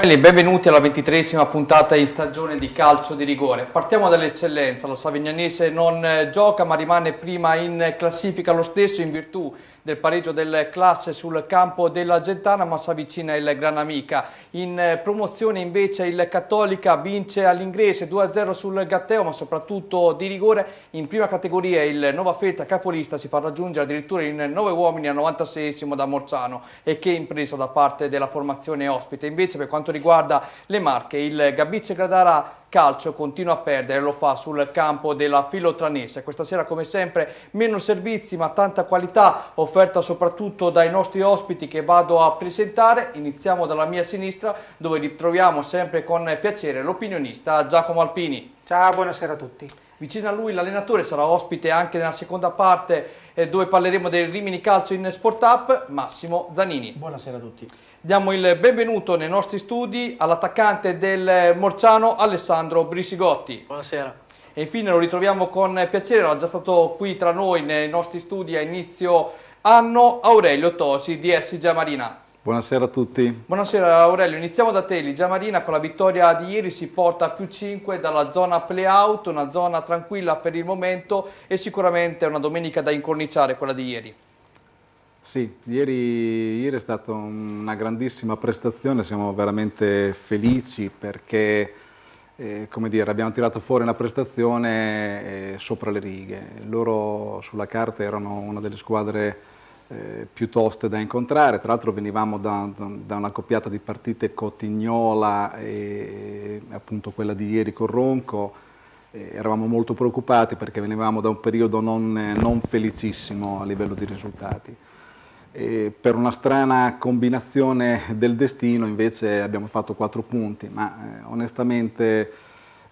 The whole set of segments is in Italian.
Benvenuti alla 23esima puntata in stagione di calcio di rigore. Partiamo dall'eccellenza, lo Savignanese non gioca ma rimane prima in classifica lo stesso in virtù del pareggio del classe sul campo della Gentana, ma si avvicina il Granamica. In promozione invece il Cattolica vince all'Ingrese 2-0 sul Gatteo, ma soprattutto di rigore. In prima categoria il Nova Felta capolista si fa raggiungere addirittura in 9 uomini al 96esimo da Morzano, e che impresa da parte della formazione ospite. Invece per quanto riguarda le Marche, il Gabice Gradara Calcio continua a perdere, lo fa sul campo della Filotranese. Questa sera come sempre meno servizi ma tanta qualità offerta soprattutto dai nostri ospiti che vado a presentare. Iniziamo dalla mia sinistra, dove ritroviamo sempre con piacere l'opinionista Giacomo Alpini. Ciao, buonasera a tutti. Vicino a lui l'allenatore sarà ospite anche nella seconda parte dove parleremo del Rimini Calcio in Sport Up, Massimo Zanini. Buonasera a tutti. Diamo il benvenuto nei nostri studi all'attaccante del Morzano Alessandro Brisigotti. Buonasera. E infine lo ritroviamo con piacere, era già stato qui tra noi nei nostri studi a inizio anno, Aurelio Tosi di S. Giamarina. Buonasera a tutti. Buonasera Aurelio, iniziamo da te. Ligia Marina con la vittoria di ieri si porta a più 5 dalla zona play-out, una zona tranquilla per il momento e sicuramente una domenica da incorniciare quella di ieri. Sì, ieri è stata una grandissima prestazione, siamo veramente felici perché come dire, abbiamo tirato fuori una prestazione sopra le righe. Loro sulla carta erano una delle squadre più toste da incontrare, tra l'altro venivamo da una coppiata di partite Cotignola e appunto quella di ieri con Ronco. Eravamo molto preoccupati perché venivamo da un periodo non felicissimo a livello di risultati. Per una strana combinazione del destino invece abbiamo fatto 4 punti, ma onestamente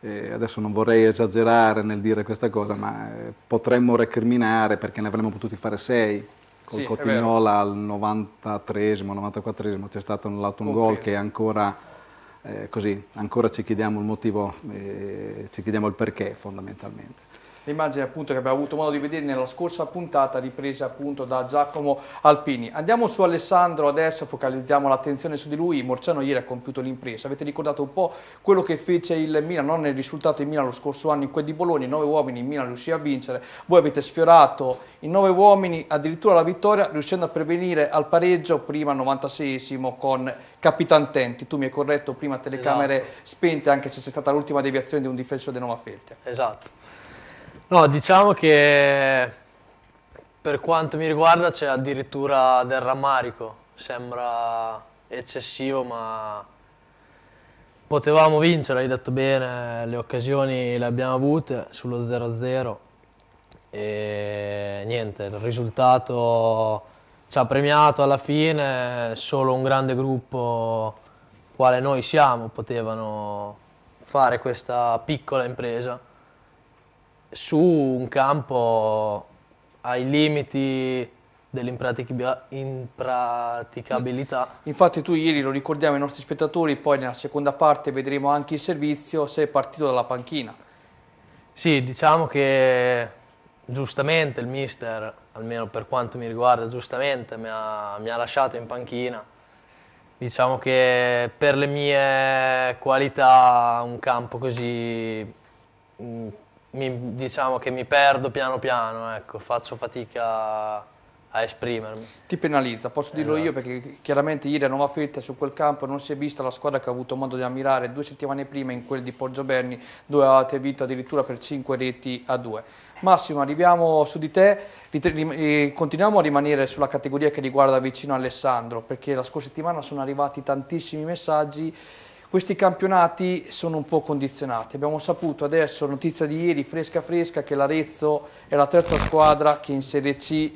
adesso non vorrei esagerare nel dire questa cosa, ma potremmo recriminare perché ne avremmo potuti fare 6. Col Cotignola al 93esimo, 94esimo c'è stato annullato un gol che ancora così, ancora ci chiediamo il motivo, ci chiediamo il perché fondamentalmente. L'immagine appunto che abbiamo avuto modo di vedere nella scorsa puntata, ripresa appunto da Giacomo Alpini. Andiamo su Alessandro adesso, focalizziamo l'attenzione su di lui. Morzano ieri ha compiuto l'impresa, avete ricordato un po' quello che fece il Milan, non nel risultato in Milan lo scorso anno in quel di Bologna, 9 uomini il Milan riuscì a vincere, voi avete sfiorato in 9 uomini addirittura la vittoria riuscendo a prevenire al pareggio prima al 96esimo con Capitan Tenti. Tu mi hai corretto prima, telecamere spente, anche se c'è stata l'ultima deviazione di un difensore di Nova Felta. Esatto. No, diciamo che per quanto mi riguarda c'è addirittura del rammarico, sembra eccessivo ma potevamo vincere, hai detto bene, le occasioni le abbiamo avute sullo 0-0 e niente, il risultato ci ha premiato alla fine, solo un grande gruppo quale noi siamo potevano fare questa piccola impresa su un campo ai limiti dell'impraticabilità. Infatti tu ieri, lo ricordiamo ai nostri spettatori, poi nella seconda parte vedremo anche il servizio, sei partito dalla panchina. Sì, diciamo che giustamente il mister, almeno per quanto mi riguarda, giustamente mi ha lasciato in panchina. Diciamo che per le mie qualità un campo così diciamo che mi perdo piano piano, ecco, faccio fatica a esprimermi. Ti penalizza, posso dirlo io, perché chiaramente ieri a Nova Felta su quel campo non si è vista la squadra che ho avuto modo di ammirare 2 settimane prima in quel di Poggioberni, dove avete vinto addirittura per 5-2. Massimo, arriviamo su di te, continuiamo a rimanere sulla categoria che riguarda vicino Alessandro, perché la scorsa settimana sono arrivati tantissimi messaggi. Questi campionati sono un po' condizionati. Abbiamo saputo adesso, notizia di ieri, fresca fresca, che l'Arezzo è la terza squadra che in Serie C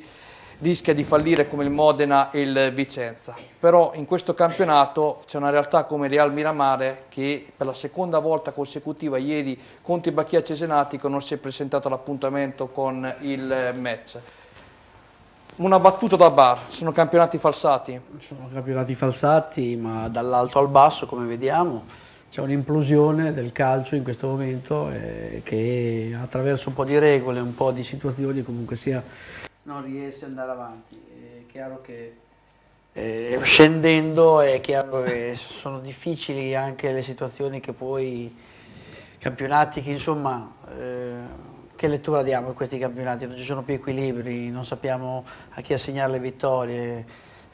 rischia di fallire come il Modena e il Vicenza. Però in questo campionato c'è una realtà come Real Miramare che per la seconda volta consecutiva ieri contro i Bacchia Cesenatico non si è presentato all'appuntamento con il match. Una battuta da bar, sono campionati falsati? Sono campionati falsati, ma dall'alto al basso, come vediamo, c'è un'implosione del calcio in questo momento che attraverso un po' di regole, un po' di situazioni comunque sia non riesce ad andare avanti. È chiaro che scendendo è chiaro che sono difficili anche le situazioni che poi, campionati che insomma, che lettura diamo a questi campionati? Non ci sono più equilibri, non sappiamo a chi assegnare le vittorie,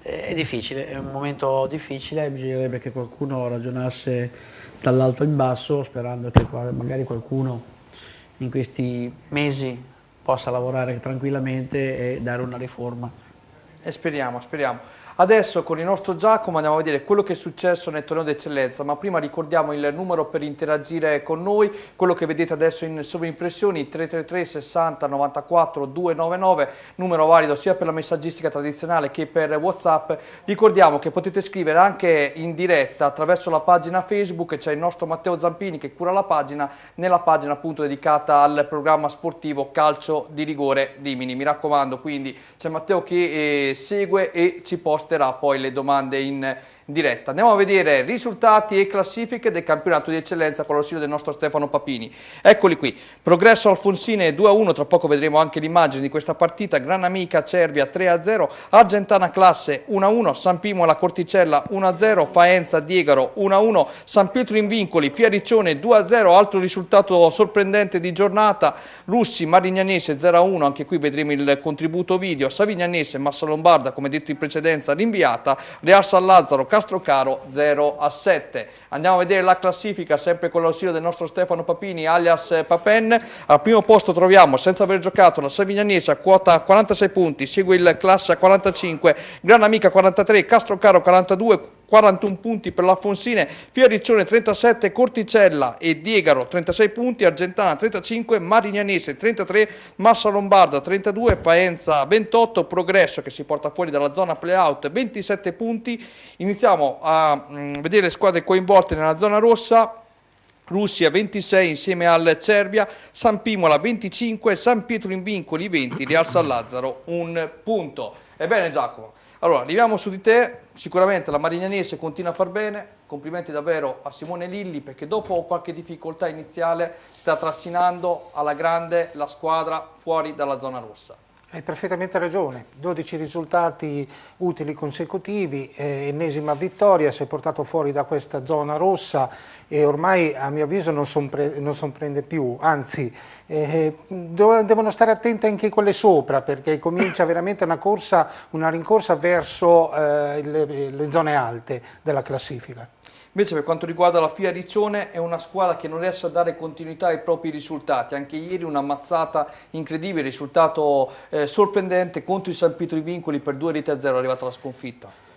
è difficile, è un momento difficile, bisognerebbe che qualcuno ragionasse dall'alto in basso, sperando che magari qualcuno in questi mesi possa lavorare tranquillamente e dare una riforma. E speriamo, speriamo. Adesso con il nostro Giacomo andiamo a vedere quello che è successo nel torneo d'eccellenza, ma prima ricordiamo il numero per interagire con noi, quello che vedete adesso in sovraimpressioni, 333 60 94 299, numero valido sia per la messaggistica tradizionale che per WhatsApp. Ricordiamo che potete scrivere anche in diretta attraverso la pagina Facebook, c'è il nostro Matteo Zampini che cura la pagina, nella pagina appunto dedicata al programma sportivo Calcio di Rigore Rimini. Mi raccomando, quindi c'è Matteo che segue e ci posterà poi le domande in diretta. Andiamo a vedere risultati e classifiche del campionato di eccellenza con l'ausilio del nostro Stefano Papini. Eccoli qui, Progresso Alfonsine 2-1, tra poco vedremo anche l'immagine di questa partita, Gran Amica Cervia 3-0, Argentana Classe 1-1, San Pimola Corticella 1-0, Faenza Diegaro 1-1, San Pietro in Vincoli Fiariccione 2-0, altro risultato sorprendente di giornata, Russi Marignanese 0-1, anche qui vedremo il contributo video, Savignanese Massa Lombarda, come detto in precedenza, rinviata, Real San Lazzaro Castrocaro 0-7. Andiamo a vedere la classifica sempre con l'ausilio del nostro Stefano Papini alias Papen. Al primo posto troviamo, senza aver giocato, la Savignanese a quota 46 punti, segue il Classe a 45, Gran Amica 43, Castrocaro 42, 41 punti per l'Alfonsine, Fioriccione 37, Corticella e Diegaro 36 punti, Argentana 35, Marignanese 33, Massa Lombarda 32, Faenza 28, Progresso che si porta fuori dalla zona playout 27 punti. Iniziamo a vedere le squadre coinvolte nella zona rossa. Russia 26 insieme al Cervia, San Pimola 25, San Pietro in Vincoli 20, Real San Lazzaro 1 punto. Ebbene Giacomo, allora arriviamo su di te, sicuramente la Marignanese continua a far bene, complimenti davvero a Simone Lilli perché dopo qualche difficoltà iniziale sta trascinando alla grande la squadra fuori dalla zona rossa. Hai perfettamente ragione, 12 risultati utili consecutivi, ennesima vittoria, si è portato fuori da questa zona rossa e ormai a mio avviso non sorprende più, anzi devono stare attenti anche quelle sopra perché comincia veramente una rincorsa verso le zone alte della classifica. Invece per quanto riguarda la Fiariccione è una squadra che non riesce a dare continuità ai propri risultati, anche ieri una mazzata incredibile, risultato sorprendente contro i San Pietro i Vincoli per 2-0 è arrivata la sconfitta.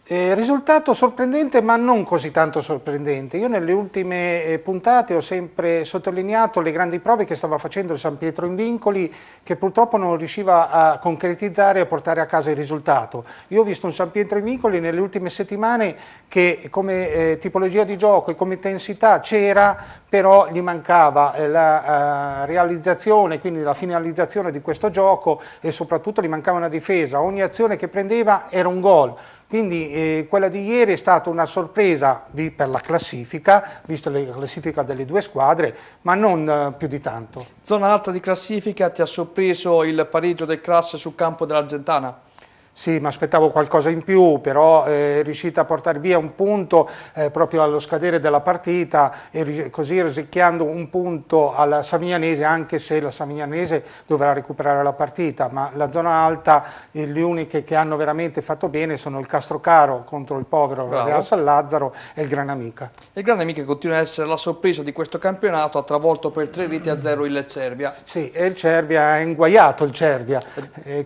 Risultato sorprendente ma non così tanto sorprendente. Io nelle ultime puntate ho sempre sottolineato le grandi prove che stava facendo il San Pietro in Vincoli che purtroppo non riusciva a concretizzare e a portare a casa il risultato. Io ho visto un San Pietro in Vincoli nelle ultime settimane che come tipologia di gioco e come intensità c'era, però gli mancava la realizzazione, quindi la finalizzazione di questo gioco e soprattutto gli mancava una difesa. Ogni azione che prendeva era un gol. Quindi quella di ieri è stata una sorpresa per la classifica, visto la classifica delle due squadre, ma non più di tanto. Zona alta di classifica, ti ha sorpreso il pareggio del Classe sul campo dell'Argentana? Sì, mi aspettavo qualcosa in più, però è riuscita a portare via un punto proprio allo scadere della partita e così rosicchiando un punto alla Savignanese, anche se la Savignanese dovrà recuperare la partita, ma la zona alta le uniche che hanno veramente fatto bene sono il Castrocaro contro il povero Real San Lazzaro e il Gran Amica. Il Gran Amica continua ad essere la sorpresa di questo campionato, ha travolto per 3-0 il Cervia. Sì, e il Cervia ha inguaiato il Cervia,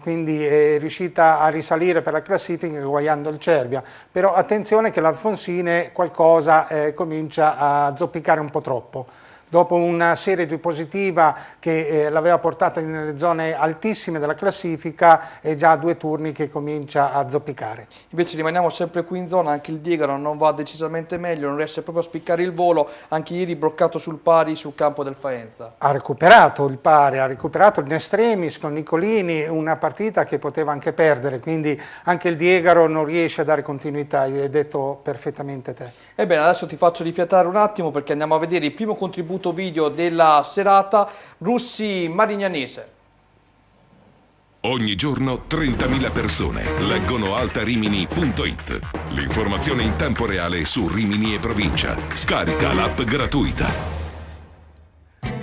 quindi è riuscita a risalire per la classifica guaiando il Cervia, però attenzione che l'Alfonsine qualcosa comincia a zoppicare un po' troppo. Dopo una serie di positiva che l'aveva portata nelle zone altissime della classifica, è già 2 turni che comincia a zoppicare. Invece rimaniamo sempre qui in zona, anche il Diegaro non va decisamente meglio, non riesce proprio a spiccare il volo, anche ieri bloccato sul pari sul campo del Faenza. Ha recuperato il pari, ha recuperato in extremis con Nicolini, una partita che poteva anche perdere, quindi anche il Diegaro non riesce a dare continuità, hai detto perfettamente te. Ebbene, adesso ti faccio rifiatare un attimo perché andiamo a vedere il primo contributo video della serata, Russi Marignanese. Ogni giorno 30.000 persone leggono altarimini.it. L'informazione in tempo reale su Rimini e provincia. Scarica l'app gratuita.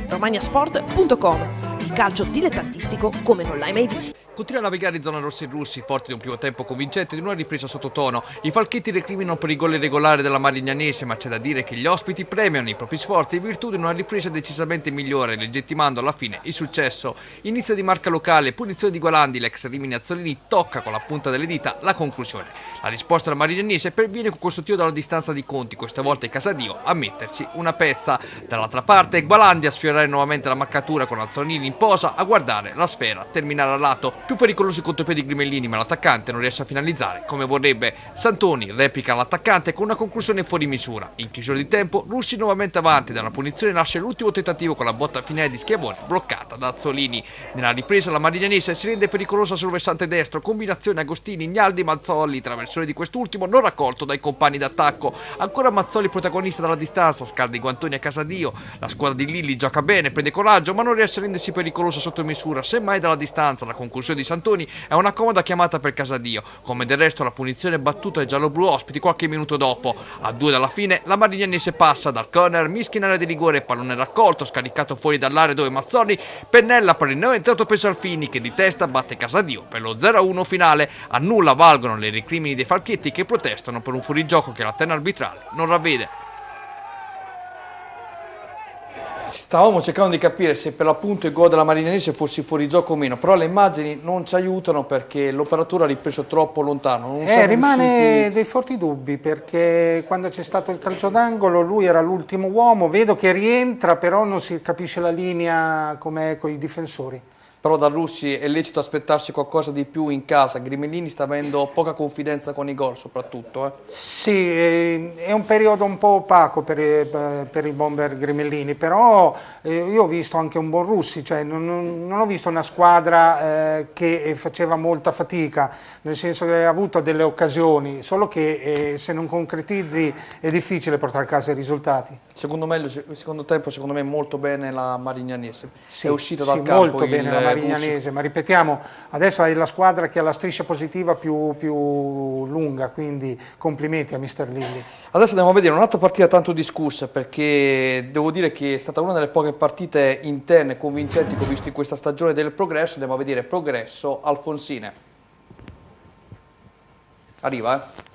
romagnasport.com. Il calcio dilettantistico come non l'hai mai visto. Continua a navigare in zona rossa i russi, forti di un primo tempo convincente e di una ripresa sottotono. I falchetti recriminano per i gol irregolari della Marignanese, ma c'è da dire che gli ospiti premiano i propri sforzi in virtù di una ripresa decisamente migliore, legittimando alla fine il successo. Inizio di marca locale, punizione di Gualandi, l'ex Rimini Azzolini tocca con la punta delle dita la conclusione. La risposta della Marignanese perviene con questo tiro dalla distanza di Conti, questa volta è Casadio a metterci una pezza. Dall'altra parte Gualandi a sfiorare nuovamente la marcatura con Azzolini in posa a guardare la sfera terminare a lato. Più pericoloso i contropiedi Grimellini, ma l'attaccante non riesce a finalizzare come vorrebbe. Santoni replica l'attaccante con una conclusione fuori misura. In chiusura di tempo, Russi nuovamente avanti, da una punizione nasce l'ultimo tentativo con la botta finale di Schiavone bloccata da Azzolini. Nella ripresa la Marignanese si rende pericolosa sul versante destro, combinazione Agostini, Gnaldi, Mazzoli, traversone di quest'ultimo non raccolto dai compagni d'attacco. Ancora Mazzoli protagonista dalla distanza, scalda i guantoni a Casadio. La squadra di Lilli gioca bene, prende coraggio, ma non riesce a rendersi pericolosa sotto misura, semmai dalla distanza. La conclusione di Santoni è una comoda chiamata per Casadio, come del resto la punizione battuta ai gialloblu ospiti qualche minuto dopo. A 2 dalla fine la Marignanese passa dal corner, mischia in area di rigore, pallone raccolto, scaricato fuori dall'area dove Mazzoli pennella per il neoentrato per Salfini che di testa batte Casadio per lo 0-1 finale. A nulla valgono le recrimini dei falchetti che protestano per un fuorigioco che la terna arbitrale non ravvede. Stavamo cercando di capire se per l'appunto il gol della Marignanese fosse fuori gioco o meno, però le immagini non ci aiutano perché l'operatore ha ripreso troppo lontano. Non siamo rimane riusciti... dei forti dubbi perché quando c'è stato il calcio d'angolo lui era l'ultimo uomo, vedo che rientra però non si capisce la linea come con i difensori. Però da Russi è lecito aspettarsi qualcosa di più in casa. Grimellini sta avendo poca confidenza con i gol soprattutto. Sì, è un periodo un po' opaco per i bomber Grimellini, però io ho visto anche un buon Russi, cioè non ho visto una squadra che faceva molta fatica, nel senso che ha avuto delle occasioni, solo che se non concretizzi è difficile portare a casa i risultati. Secondo me, il secondo tempo, secondo me molto bene la Marignanese, sì, è uscita dal campo molto bene la Marignanese, ma ripetiamo, adesso è la squadra che ha la striscia positiva più lunga, quindi complimenti a Mister Lilli. Adesso andiamo a vedere un'altra partita tanto discussa, perché devo dire che è stata una delle poche partite interne convincenti che ho visto in questa stagione del Progresso. Andiamo a vedere Progresso Alfonsine. Arriva,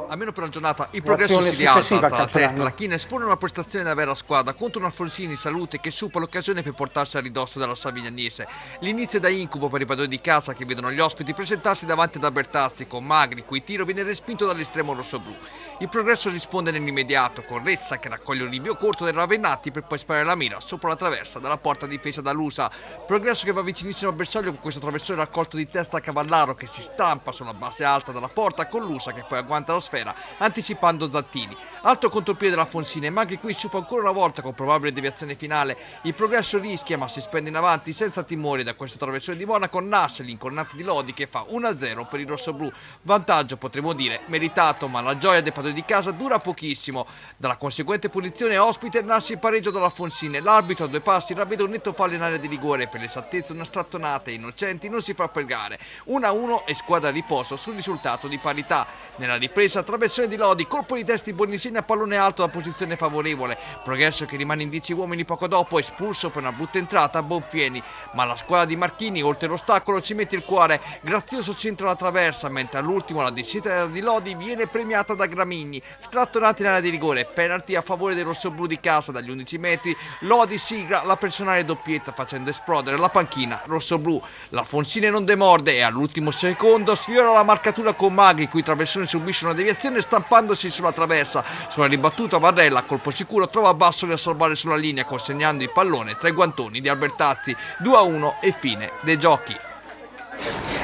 Almeno per una giornata il Progresso si rialza dalla testa, la china esponne una prestazione da vera squadra contro un Alfonsini in salute che supera l'occasione per portarsi a ridosso della Savignanese. L'inizio è da incubo per i padroni di casa che vedono gli ospiti presentarsi davanti ad Albertazzi con Magri, cui tiro viene respinto dall'estremo rossoblu. Il Progresso risponde nell'immediato con Rezza che raccoglie un rinvio corto dei Ravennati per poi sparare la mira sopra la traversa dalla porta difesa da Lusa. Progresso che va vicinissimo al bersaglio con questo traversone raccolto di testa a Cavallaro che si stampa sulla base alta della porta con Lusa che poi agguanta la sfera anticipando Zattini. Altro contropiede della Fonsina e Magri qui sciupa ancora una volta con probabile deviazione finale. Il Progresso rischia ma si spende in avanti senza timori da questo traversone di Monaco. Nasce l'incornata di Lodi che fa 1-0 per il rossoblu. Vantaggio potremmo dire meritato, ma la gioia dei padroni di casa dura pochissimo. Dalla conseguente punizione ospite nasce il pareggio della Fonsina. L'arbitro a 2 passi ravvede un netto fallo in area di rigore. Per l'esattezza una strattonata e innocenti non si fa pregare. 1-1 e squadra a riposo sul risultato di parità. Nella ripresa traversone di Lodi, colpo di testa di Bonisini a pallone alto da posizione favorevole. Progresso che rimane in 10 uomini poco dopo, espulso per una brutta entrata a Bonfieni. Ma la squadra di Marchini oltre l'ostacolo ci mette il cuore. Grazioso centro alla traversa, mentre all'ultimo la discesa di Lodi viene premiata da Gramigni. Strattonati in area di rigore, penalty a favore del rossoblu di casa dagli 11 metri. Lodi sigla la personale doppietta facendo esplodere la panchina rossoblu. La Fonsine non demorde e all'ultimo secondo sfiora la marcatura con Magri, cui traversone subisce una deviazione stampandosi sulla traversa. Sulla ribattuta Varrella a colpo sicuro trova Bassoli a salvare sulla linea consegnando il pallone tra i guantoni di Albertazzi. 2-1 e fine dei giochi.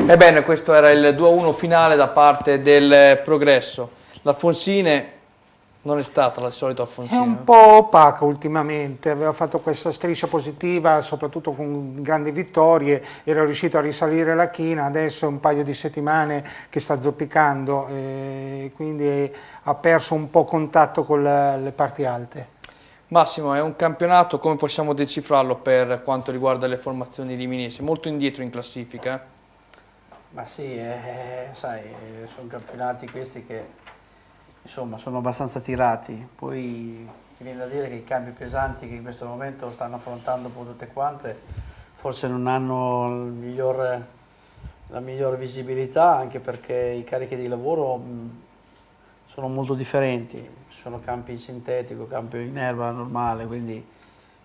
Ebbene, questo era il 2-1 finale da parte del Progresso. L'Alfonsine non è stata la solita Alfonsine. È un po' opaca ultimamente, aveva fatto questa striscia positiva soprattutto con grandi vittorie, era riuscito a risalire la china, adesso è un paio di settimane che sta zoppicando, quindi ha perso un po' contatto con le parti alte. Massimo, è un campionato, come possiamo decifrarlo per quanto riguarda le formazioni riminesi? Molto indietro in classifica, eh? Ma sì, sai, sono campionati questi che insomma sono abbastanza tirati, poi mi viene da dire che i campi pesanti che in questo momento stanno affrontando un po' tutte quante forse non hanno la miglior visibilità, anche perché i carichi di lavoro sono molto differenti, ci sono campi in sintetico, campi in erba normale, quindi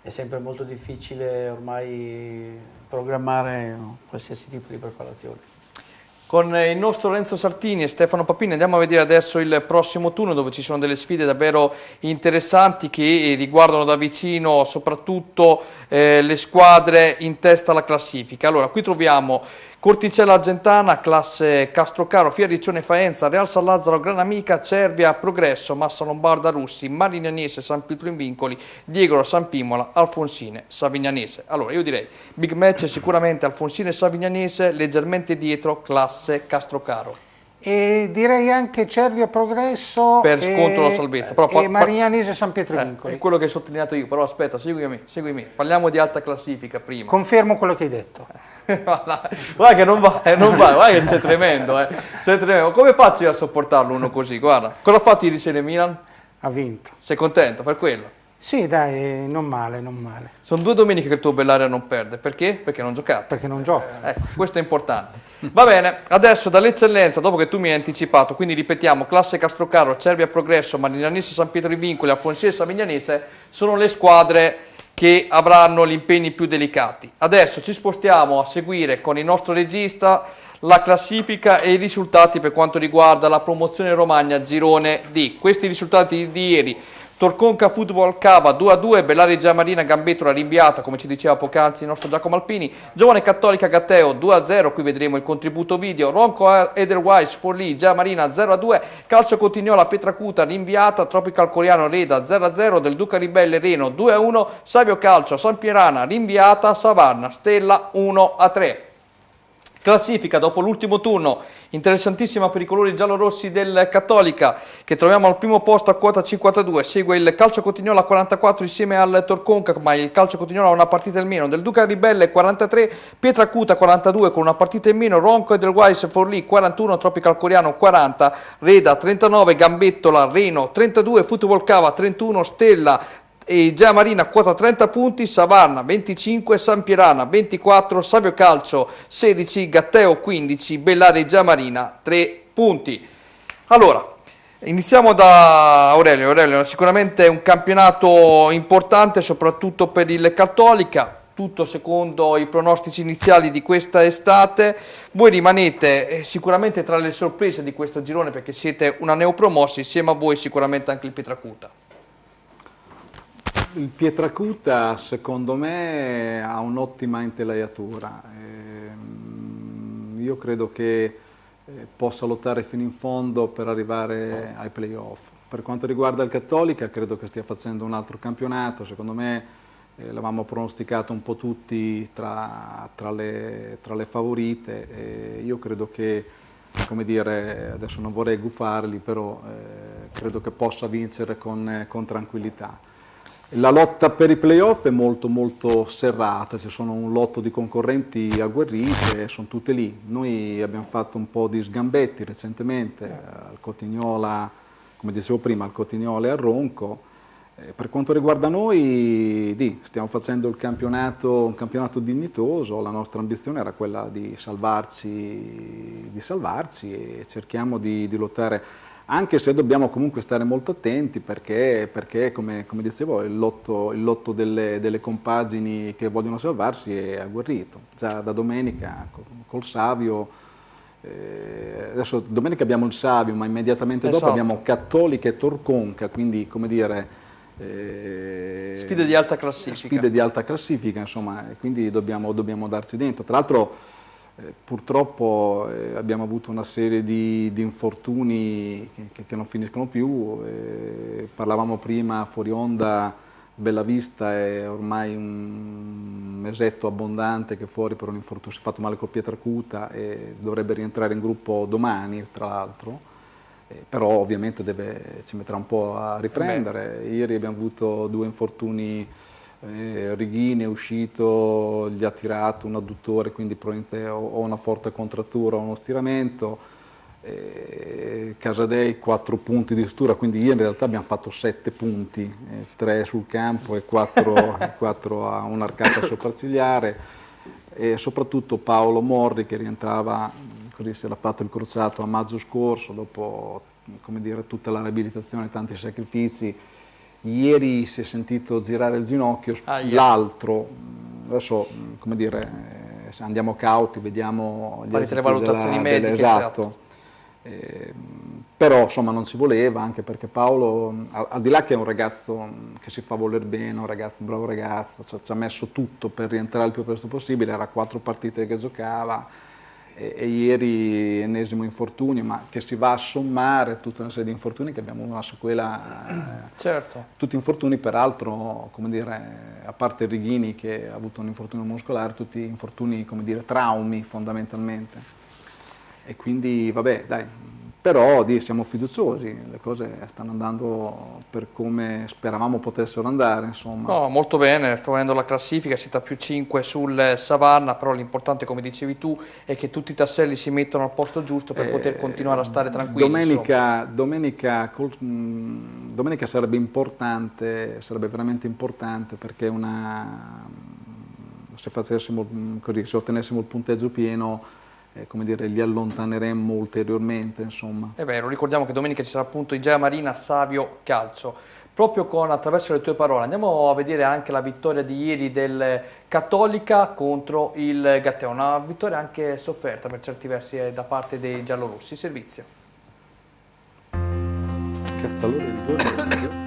è sempre molto difficile ormai programmare qualsiasi tipo di preparazione. Con il nostro Renzo Sartini e Stefano Papini andiamo a vedere adesso il prossimo turno, dove ci sono delle sfide davvero interessanti che riguardano da vicino soprattutto le squadre in testa alla classifica. Allora, qui troviamo Corticella Argentana, classe Castrocaro, Fiariccione Faenza, Real San Lazzaro, Granamica, Cervia, Progresso, Massa Lombarda Russi, Marignanese, San Pietro in Vincoli, Diegolo, San Pimola, Alfonsine, Savignanese. Allora io direi big match sicuramente Alfonsine e Savignanese, leggermente dietro classe Castrocaro. E direi anche Cervia Progresso Per scontro la salvezza. Però e Marignanese San Pietro Vincoli. È quello che ho sottolineato io, però aspetta, seguimi. Parliamo di alta classifica prima. Confermo quello che hai detto. Guarda che non va, guarda che sei tremendo, sei tremendo. Come faccio io a sopportarlo uno così? Guarda, cosa ha fatto ieri sera il Milan? Ha vinto. Sei contento per quello? Sì, dai, non male, non male. Sono 2 domeniche che il tuo Bellaria non perde. Perché? Perché non giocato. Perché non gioca. Ecco, questo è importante. Va bene, adesso dall'eccellenza, dopo che tu mi hai anticipato, quindi ripetiamo, classe Castrocaro, Cervia Progresso, Marignanese San Pietro di Vincoli, Alfonsine e Savignanese sono le squadre che avranno gli impegni più delicati. Adesso ci spostiamo a seguire con il nostro regista la classifica e i risultati per quanto riguarda la promozione Romagna Girone D. Questi risultati di ieri: Torconca Football Cava 2-2, Bellaria Giamarina Gambettola rinviata, come ci diceva poc'anzi il nostro Giacomo Alpini, Giovane Cattolica Gatteo 2-0, qui vedremo il contributo video, Ronco Edelweiss Forlì Giamarina 0-2, Calcio Cotignola Petracuta rinviata, Tropical Coreano Reda 0-0, Del Duca Ribelle Reno 2-1, Savio Calcio San Pierana rinviata, Savarna Stella 1-3. Classifica dopo l'ultimo turno, interessantissima per i colori giallorossi del Cattolica, che troviamo al primo posto a quota 52, segue il Calcio Cotignola a 44 insieme al Torconca, ma il Calcio Cotignola ha una partita in meno, Del Duca Ribelle 43, Pietracuta 42 con una partita in meno, Ronco Edelweiss Forlì 41, Tropical Coreano 40, Reda 39, Gambettola Reno 32, Football Cava 31, Stella e Giamarina quota 30 punti, Savarna 25, San Pierana 24, Savio Calcio 16, Gatteo 15, Bellaria Giamarina 3 punti. Allora, iniziamo da Aurelio. Aurelio, sicuramente è un campionato importante soprattutto per il Cattolica, tutto secondo i pronostici iniziali di questa estate. Voi rimanete sicuramente tra le sorprese di questo girone perché siete una neopromossa, insieme a voi sicuramente anche il Pietracuta. Il Pietracuta secondo me ha un'ottima intelaiatura, io credo che possa lottare fino in fondo per arrivare ai playoff. Per quanto riguarda il Cattolica credo che stia facendo un altro campionato, secondo me l'avevamo pronosticato un po' tutti tra le favorite, io credo che, come dire, adesso non vorrei gufarli, però credo che possa vincere con tranquillità. La lotta per i playoff è molto molto serrata, ci sono un lotto di concorrenti agguerrite, sono tutte lì. Noi abbiamo fatto un po' di sgambetti recentemente al Cotignola, come dicevo prima, al Cotignola e al Ronco. Per quanto riguarda noi, stiamo facendo un campionato dignitoso, la nostra ambizione era quella di salvarci e cerchiamo di lottare. Anche se dobbiamo comunque stare molto attenti perché come dicevo, il lotto delle compagini che vogliono salvarsi è agguerrito. Già da domenica col Savio, adesso domenica abbiamo il Savio, ma immediatamente dopo abbiamo Cattolica e Torconca, quindi come dire... sfide di alta classifica. Sfide di alta classifica, insomma, quindi dobbiamo darci dentro. Tra l'altro purtroppo abbiamo avuto una serie di infortuni che non finiscono più, parlavamo prima fuori onda, Bellavista è ormai un mesetto abbondante che è fuori per un infortunio, si è fatto male col Pietracuta e dovrebbe rientrare in gruppo domani tra l'altro. però ovviamente ci metterà un po' a riprendere. Ieri abbiamo avuto 2 infortuni, Righini è uscito, gli ha tirato un adduttore, quindi probabilmente o una forte contrattura o uno stiramento. Casadei 4 punti di sutura, quindi ieri in realtà abbiamo fatto 7 punti, 3 sul campo e 4 a un'arcata sopraccigliare, e soprattutto Paolo Morri che rientrava, così si era fatto il crociato a maggio scorso dopo, come dire, tutta la riabilitazione, tanti sacrifici. Ieri si è sentito girare il ginocchio, l'altro, adesso come dire, andiamo cauti, vediamo Farete le valutazioni mediche, esatto. Però insomma non ci voleva, anche perché Paolo, al di là che è un ragazzo che si fa voler bene, un bravo ragazzo, ci ha messo tutto per rientrare il più presto possibile, era 4 partite che giocava, e ieri ennesimo infortunio, ma che si va a sommare tutta una serie di infortuni che abbiamo una sequela, certo. Tutti infortuni peraltro, come dire, a parte Righini che ha avuto un infortunio muscolare, tutti infortuni, come dire, traumi fondamentalmente. E quindi vabbè, dai, però siamo fiduciosi, le cose stanno andando per come speravamo potessero andare, insomma. No, molto bene, sto vedendo la classifica, siete a +5 sul Savannah, però l'importante, come dicevi tu, è che tutti i tasselli si mettono al posto giusto per poter continuare a stare tranquilli. Domenica sarebbe importante, sarebbe veramente importante, perché se facessimo così, se ottenessimo il punteggio pieno, come dire, li allontaneremmo ulteriormente, insomma. È vero, ricordiamo che domenica ci sarà appunto Igea Marina Savio Calcio. Proprio attraverso le tue parole andiamo a vedere anche la vittoria di ieri del Cattolica contro il Gatteo, una vittoria anche sofferta per certi versi da parte dei giallorossi. Servizio. Cazzalore rigore.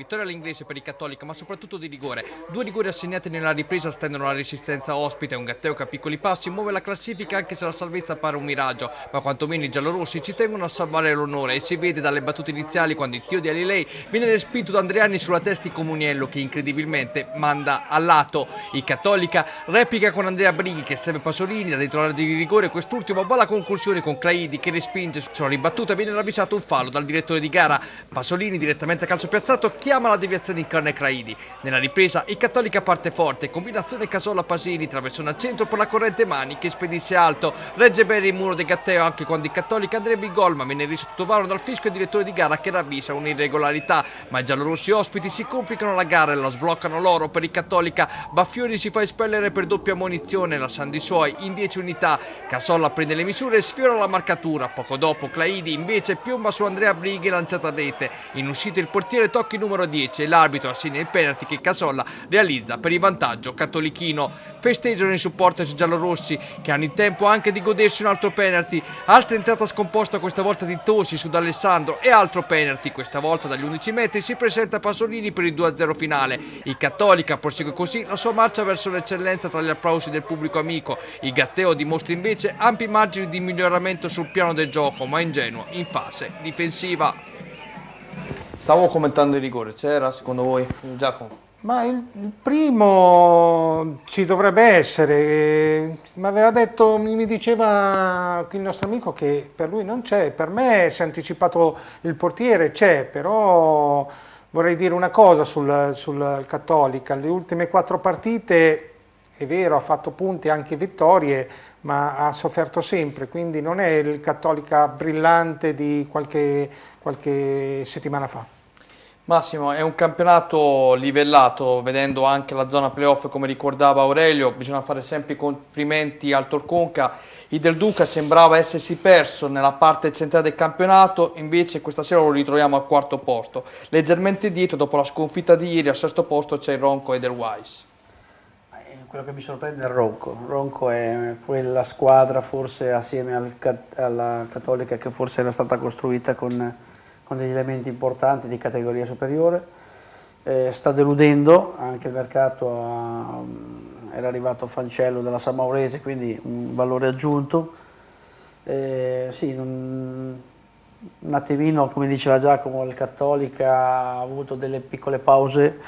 Vittoria all'inglese per il Cattolica, ma soprattutto di rigore. 2 rigori assegnati nella ripresa stendono la resistenza ospite, un Gatteo che a piccoli passi muove la classifica anche se la salvezza pare un miraggio, ma quantomeno i giallorossi ci tengono a salvare l'onore, e si vede dalle battute iniziali quando il tiro di Alilei viene respinto da Andriani sulla testa di Comuniello che incredibilmente manda a lato. Il Cattolica replica con Andrea Brighi che serve Pasolini da dentro l'area di rigore, quest'ultimo va alla conclusione con Claidi che respinge, sulla ribattuta viene ravvisato un fallo dal direttore di gara. Pasolini direttamente a calcio piazzato chiama la deviazione in carne Claidi. Nella ripresa il Cattolica parte forte, combinazione Casolla-Pasini, traversone al centro per la corrente Mani che spedisce alto, regge bene il muro del Gatteo anche quando il Cattolica andrebbe in gol, ma viene reso tutto vano dal fischio e direttore di gara che ravvisa un'irregolarità, ma i giallorossi ospiti si complicano la gara e la sbloccano loro. Per il Cattolica Baffiori si fa espellere per doppia ammonizione lasciando i suoi in 10 unità. Casolla prende le misure e sfiora la marcatura, poco dopo Claidi invece piomba su Andrea Brighi lanciata a rete, in uscita il portiere tocca il numero 10 e l'arbitro assegna il penalty che Casolla realizza per il vantaggio cattolichino. Festeggiano in supporto ai giallorossi che hanno il tempo anche di godersi un altro penalty, altra entrata scomposta questa volta di Tosi su D'Alessandro e altro penalty, questa volta dagli 11 metri si presenta Pasolini per il 2-0 finale. Il Cattolica prosegue così la sua marcia verso l'eccellenza tra gli applausi del pubblico amico. Il Gatteo dimostra invece ampi margini di miglioramento sul piano del gioco, ma ingenuo in fase difensiva. Stavo commentando il rigore, c'era secondo voi, Giacomo? Ma il primo ci dovrebbe essere, mi diceva il nostro amico che per lui non c'è, per me si è anticipato il portiere, c'è, però vorrei dire una cosa sul Cattolica, le ultime 4 partite è vero ha fatto punti anche vittorie, ma ha sofferto sempre, quindi non è il Cattolica brillante di qualche settimana fa. Massimo, è un campionato livellato, vedendo anche la zona playoff come ricordava Aurelio, bisogna fare sempre i complimenti al Torconca. Il Del Duca sembrava essersi perso nella parte centrale del campionato, invece questa sera lo ritroviamo al 4° posto. Leggermente dietro, dopo la sconfitta di ieri, al 6° posto c'è il Ronco e del Wise. Quello che mi sorprende è il Ronco. Ronco è quella squadra forse assieme alla Cattolica che forse era stata costruita con con degli elementi importanti di categoria superiore. Sta deludendo, anche il mercato era arrivato Fancello della San Maurese, quindi un valore aggiunto. Sì, un attimino, come diceva Giacomo, il Cattolica ha avuto delle piccole pause,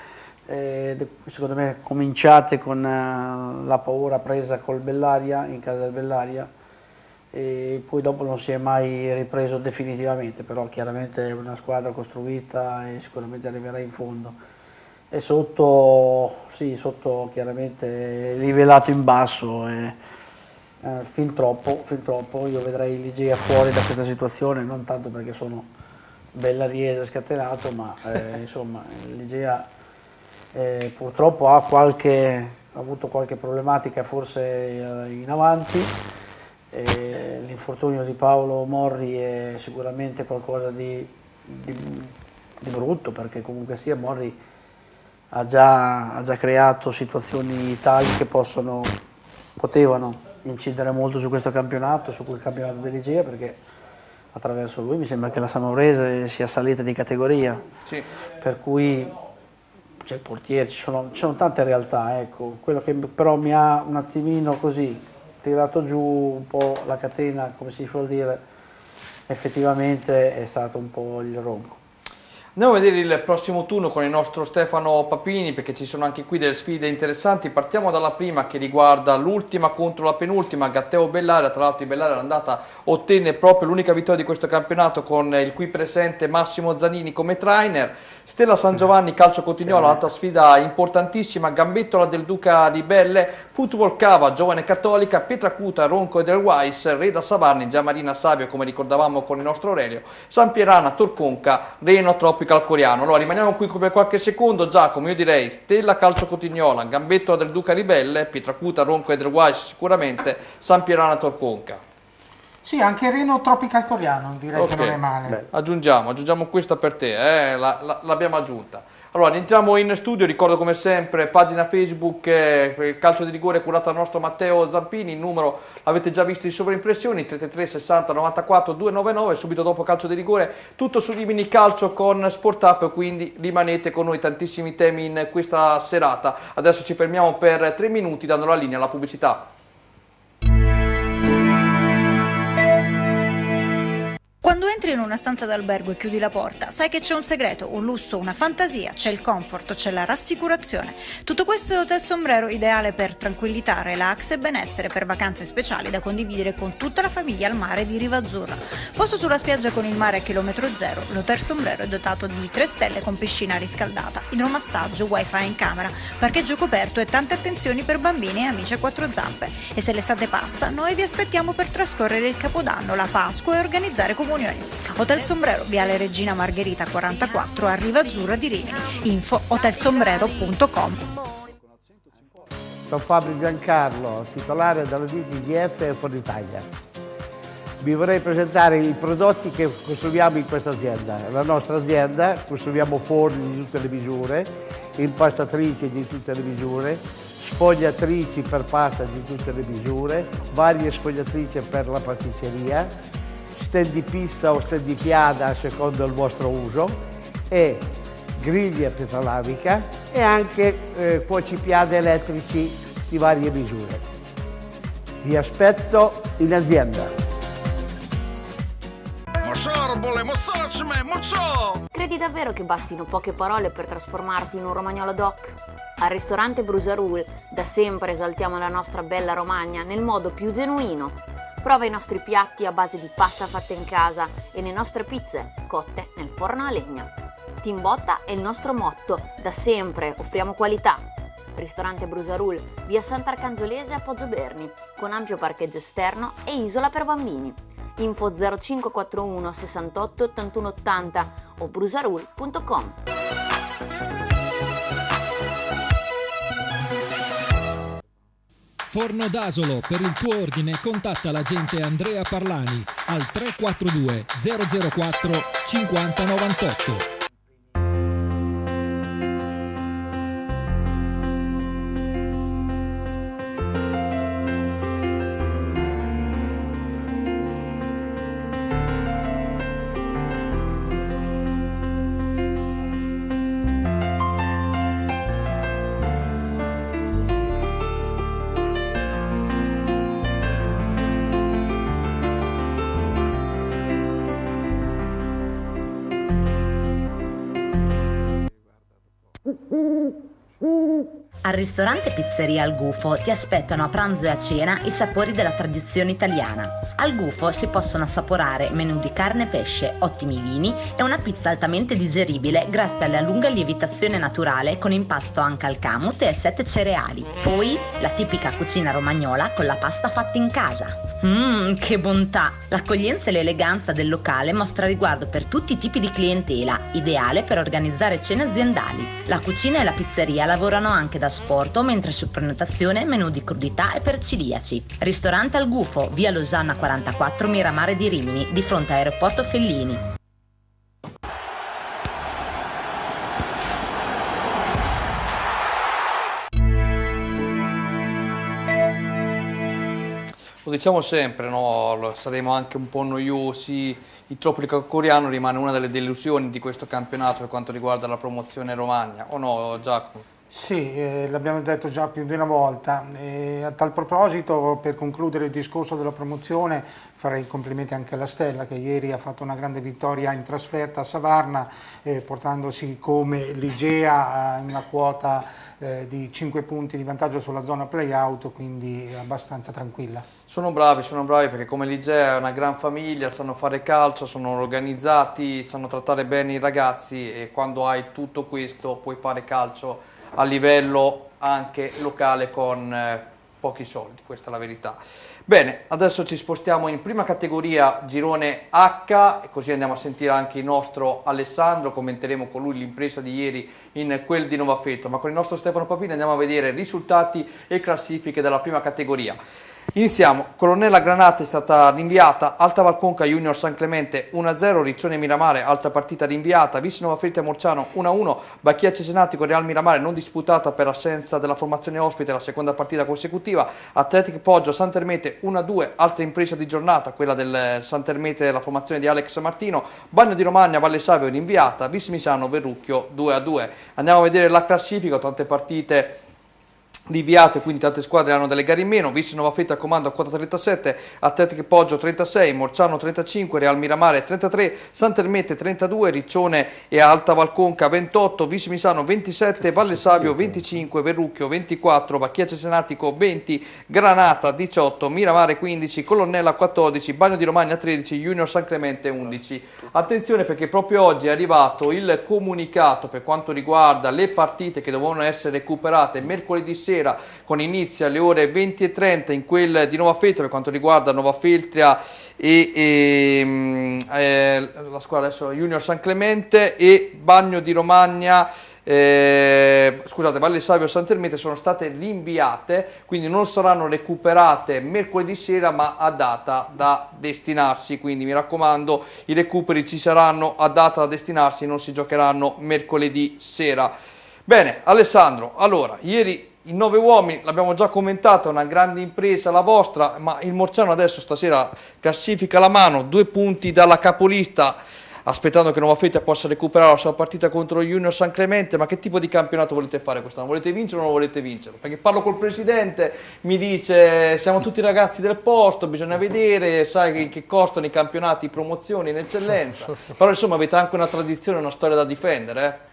secondo me cominciate con la paura presa col Bellaria, in casa del Bellaria, e poi dopo non si è mai ripreso definitivamente, però chiaramente è una squadra costruita e sicuramente arriverà in fondo. E sotto, sì, sotto chiaramente livellato in basso, fin troppo, io vedrei l'Igea fuori da questa situazione, non tanto perché sono bellariese scatenato, ma insomma l'Igea purtroppo ha avuto qualche problematica forse in avanti. L'infortunio di Paolo Morri è sicuramente qualcosa di brutto, perché comunque sia Morri ha già creato situazioni tali che potevano incidere molto su questo campionato, su quel campionato dell'Igea, perché attraverso lui mi sembra che la San Maurese sia salita di categoria. Sì. Per cui c'è il portiere, ci sono tante realtà, ecco. Quello che però mi ha un attimino così tirato giù un po' la catena, come si suol dire, effettivamente è stato un po' il ronco. Andiamo a vedere il prossimo turno con il nostro Stefano Papini, perché ci sono anche qui delle sfide interessanti. Partiamo dalla prima, che riguarda l'ultima contro la penultima, Gatteo Bellaria. Tra l'altro il Bellaria all'andata ottenne proprio l'unica vittoria di questo campionato con il qui presente Massimo Zanini come trainer. Stella San Giovanni Calcio Cotignola, un'altra sfida importantissima, Gambettola del Duca Ribelle, Football Cava Giovane Cattolica, Pietracuta Ronco e del Weiss, Reda Savarni, Giamarina Savio, come ricordavamo con il nostro Aurelio, San Pierana Torconca, Reno Tropical Coriano. Allora rimaniamo qui per qualche secondo. Giacomo, io direi Stella Calcio Cotignola, Gambettola del Duca Ribelle, Pietracuta Ronco e del Weiss sicuramente, San Pierana Torconca. Sì, anche Reno Tropical Coreano direi che non è male. Aggiungiamo questa per te, l'abbiamo aggiunta. Allora, entriamo in studio, ricordo come sempre, pagina Facebook Calcio di Rigore curata dal nostro Matteo Zampini, il numero avete già visto in sovraimpressioni, 333 60 94 299, subito dopo Calcio di Rigore, tutto su Rimini Calcio con Sport Up, quindi rimanete con noi, tantissimi temi in questa serata. Adesso ci fermiamo per 3 minuti dando la linea alla pubblicità. Quando entri in una stanza d'albergo e chiudi la porta, sai che c'è un segreto, un lusso, una fantasia, c'è il comfort, c'è la rassicurazione. Tutto questo è Hotel Sombrero, ideale per tranquillità, relax e benessere, per vacanze speciali da condividere con tutta la famiglia al mare di Riva Azzurra. Posto sulla spiaggia con il mare a chilometro zero, l'Hotel Sombrero è dotato di 3 stelle con piscina riscaldata, idromassaggio, wifi in camera, parcheggio coperto e tante attenzioni per bambini e amici a 4 zampe. E se l'estate passa, noi vi aspettiamo per trascorrere il Capodanno, la Pasqua e organizzare comunioni. Hotel Sombrero, Viale Regina Margherita 44 a Riva Azzurra di Rimini. Info hotelsombrero.com. Sono Fabio Giancarlo, titolare della DGF e Ford Italia. Vi vorrei presentare i prodotti che costruiamo in questa azienda. La nostra azienda costruiamo forni di tutte le misure, impastatrici di tutte le misure, sfogliatrici per pasta di tutte le misure, varie sfogliatrici per la pasticceria, stand di pizza o stand di piada a secondo il vostro uso, e griglie a pietra lavica e anche cuocipiade elettrici di varie misure. Vi aspetto in azienda. Credi davvero che bastino poche parole per trasformarti in un romagnolo doc? Al ristorante Brusaroul da sempre esaltiamo la nostra bella Romagna nel modo più genuino. Prova i nostri piatti a base di pasta fatta in casa e le nostre pizze cotte nel forno a legna. Team Botta è il nostro motto, da sempre offriamo qualità. Ristorante Brusaroul, via Sant'Arcangiolese a Poggio Berni, con ampio parcheggio esterno e isola per bambini. Info 0541 68 81 80 o brusaroul.com. Forno d'Asolo, per il tuo ordine contatta l'agente Andrea Parlani al 342 004 5098. Al ristorante Pizzeria Al Gufo ti aspettano a pranzo e a cena i sapori della tradizione italiana. Al Gufo si possono assaporare menù di carne e pesce, ottimi vini e una pizza altamente digeribile grazie alla lunga lievitazione naturale con impasto anche al camut e 7 cereali. Poi la tipica cucina romagnola con la pasta fatta in casa. Che bontà! L'accoglienza e l'eleganza del locale mostra riguardo per tutti i tipi di clientela, ideale per organizzare cene aziendali. La cucina e la pizzeria lavorano anche da asporto, mentre su prenotazione menù di crudità e per celiaci. Ristorante Al Gufo, via Losanna 44, Miramare di Rimini, di fronte a Aeroporto Fellini. Lo diciamo sempre, no? Saremo anche un po' noiosi, il Tropico Coreano rimane una delle delusioni di questo campionato per quanto riguarda la promozione Romagna, o no Giacomo? Sì, l'abbiamo detto già più di una volta. A tal proposito, per concludere il discorso della promozione, farei i complimenti anche alla Stella, che ieri ha fatto una grande vittoria in trasferta a Savarna, portandosi come Ligea in una quota di 5 punti di vantaggio sulla zona play-out, quindi abbastanza tranquilla. Sono bravi perché come Ligea è una gran famiglia, sanno fare calcio, sono organizzati, sanno trattare bene i ragazzi e quando hai tutto questo puoi fare calcio a livello anche locale con pochi soldi, questa è la verità. Bene, adesso ci spostiamo in prima categoria, girone H, e così andiamo a sentire anche il nostro Alessandro, commenteremo con lui l'impresa di ieri in quel di Novafeltro, ma con il nostro Stefano Papini andiamo a vedere risultati e classifiche della prima categoria. Iniziamo, Colonnella Granata è stata rinviata, Alta Valconca Junior San Clemente 1-0, Riccione Miramare, altra partita rinviata, Vissi Novafeltro Morciano 1-1, Bacchia Cesenatico Real Miramare non disputata per assenza della formazione ospite la seconda partita consecutiva, Atletic Poggio Santermete 1-2, altra impresa di giornata, quella del Santermete della formazione di Alex Martino, Bagno di Romagna Valle Savio rinviata, Vissi Misano Verrucchio 2-2. Andiamo a vedere la classifica, tante partite rinviate, quindi tante squadre hanno delle gare in meno. Vissi Novafeltro a comando a quota 37, Atletic Poggio 36, Morciano 35, Real Miramare 33, Santermete 32, Riccione e Alta Valconca 28, Vissi Misano 27, Valle Savio 25, Verrucchio 24, Bacchia Cesenatico 20, Granata 18, Miramare 15, Colonnella 14, Bagno di Romagna 13, Junior San Clemente 11. Attenzione perché proprio oggi è arrivato il comunicato per quanto riguarda le partite che dovevano essere recuperate mercoledì sera con inizio alle ore 20:30 in quel di Novafeltro per quanto riguarda Novafeltria e la squadra adesso Junior San Clemente e Bagno di Romagna, scusate, Valle Savio e Santermete sono state rinviate, quindi non saranno recuperate mercoledì sera ma a data da destinarsi, quindi mi raccomando i recuperi ci saranno a data da destinarsi, non si giocheranno mercoledì sera. Bene Alessandro, allora ieri i 9 uomini, l'abbiamo già commentato, è una grande impresa la vostra, ma il Morciano adesso stasera classifica la mano, 2 punti dalla capolista, aspettando che Novafeltro possa recuperare la sua partita contro Junior San Clemente. Ma che tipo di campionato volete fare quest'anno? Volete vincere o non volete vincere? Perché parlo col presidente, mi dice siamo tutti ragazzi del posto, bisogna vedere, sai che costano i campionati, promozioni in eccellenza, però insomma avete anche una tradizione, una storia da difendere.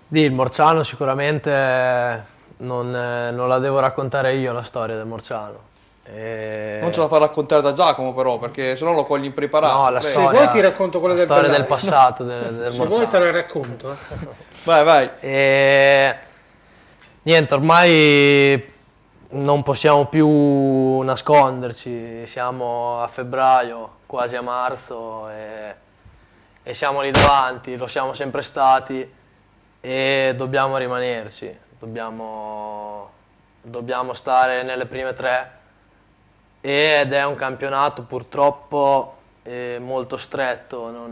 Il Morciano sicuramente non la devo raccontare io la storia del Morciano. Non ce la fa raccontare da Giacomo però, perché sennò lo cogli impreparato. No, la storia, se vuoi ti racconto quella del storia del passato del Morciano. Se vuoi te la racconto. Vai. Niente, ormai non possiamo più nasconderci, siamo a febbraio, quasi a marzo e siamo lì davanti, lo siamo sempre stati e dobbiamo rimanerci. Dobbiamo stare nelle prime 3 ed è un campionato purtroppo molto stretto.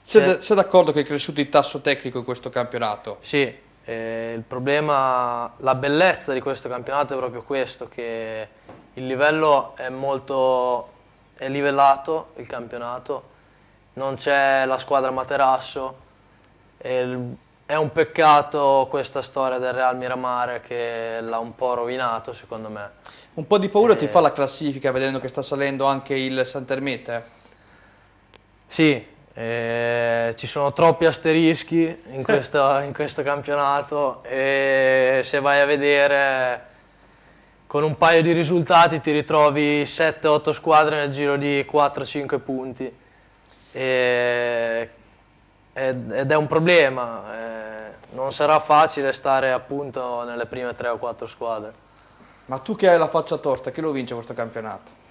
Sei d'accordo che è cresciuto il tasso tecnico in questo campionato? Sì, il problema, la bellezza di questo campionato è proprio questo, che il livello è livellato, il campionato, non c'è la squadra Materasso. È un peccato questa storia del Real Miramare che l'ha un po' rovinato secondo me. Un po' di paura ti fa la classifica vedendo che sta salendo anche il Santermete? Sì, Ci sono troppi asterischi in questo campionato e se vai a vedere con un paio di risultati ti ritrovi 7-8 squadre nel giro di 4-5 punti ed è un problema, non sarà facile stare appunto nelle prime 3 o 4 squadre. Ma tu che hai la faccia tosta, chi lo vince questo campionato?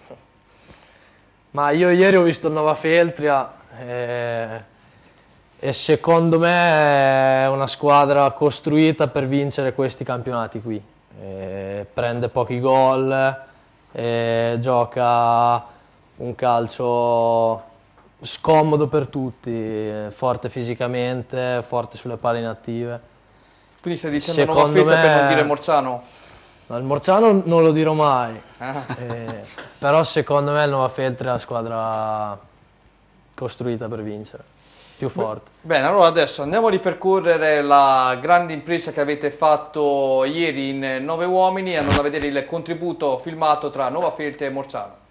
Ma io ieri ho visto il Nova Feltria e secondo me è una squadra costruita per vincere questi campionati qui. Prende pochi gol, gioca un calcio scomodo per tutti, forte fisicamente, forte sulle palle inattive. Quindi stai dicendo Nova Feltria per non dire Morciano? No, il Morciano non lo dirò mai, però secondo me il Nova Feltria è la squadra costruita per vincere, più forte. Bene, allora adesso andiamo a ripercorrere la grande impresa che avete fatto ieri in 9 uomini e andiamo a vedere il contributo filmato tra Nova Feltria e Morciano.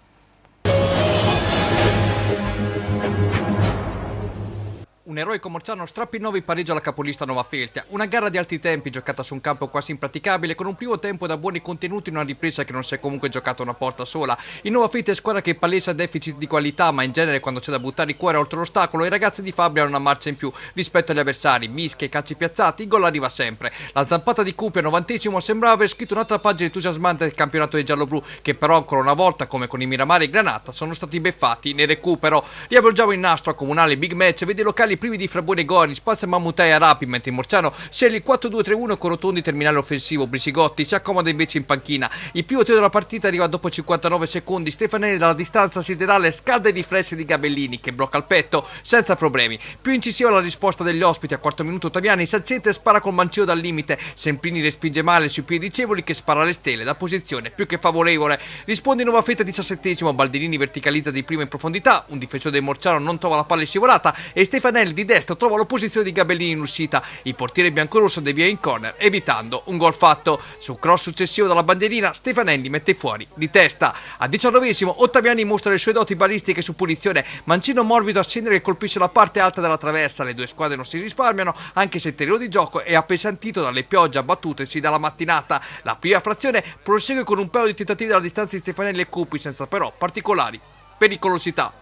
Un eroico Morciano strappa in 9 in pareggio alla capolista Nova Feltria. Una gara di alti tempi giocata su un campo quasi impraticabile con un primo tempo da buoni contenuti in una ripresa che non si è comunque giocata una porta sola. Il Nova Feltria è squadra che palesa deficit di qualità, ma in genere quando c'è da buttare il cuore oltre l'ostacolo i ragazzi di Fabri hanno una marcia in più rispetto agli avversari. Mischie, calci piazzati, il gol arriva sempre. La zampata di Cupi al 90° sembrava aver scritto un'altra pagina entusiasmante del campionato dei gialloblu, che però ancora una volta, come con i Miramare e Granata, sono stati beffati nel recupero. Riavvolgiamo il nastro a comunale big match, vede i locali privi di Frabuoni e Gori, spazio Mammutai e Arapi, mentre il Morciano sceglie il 4-2-3-1 con Rotondi terminale offensivo. Brisigotti si accomoda invece in panchina. Il più tiro della partita arriva dopo 59 secondi. Stefanelli dalla distanza siderale scalda i riflessi di Gabellini che blocca il petto senza problemi. Più incisiva la risposta degli ospiti. A quarto minuto Ottaviani Saccente spara col mancino dal limite. Semprini respinge male sui piedi dicevoli che spara alle stelle da posizione più che favorevole. Risponde in Nova Feltria 17°. Baldinini verticalizza di prima in profondità. Un difensore del Morciano non trova la palla scivolata e Stefanelli di destra trova l'opposizione di Gabellini in uscita. Il portiere biancorosso devia in corner evitando un gol fatto. Sul cross successivo dalla bandierina Stefanelli mette fuori di testa. Al 19° Ottaviani mostra le sue doti balistiche su punizione. Mancino morbido a scendere che colpisce la parte alta della traversa. Le due squadre non si risparmiano anche se il terreno di gioco è appesantito dalle piogge abbattutesi dalla mattinata. La prima frazione prosegue con un paio di tentativi dalla distanza di Stefanelli e Cupi senza però particolari pericolosità.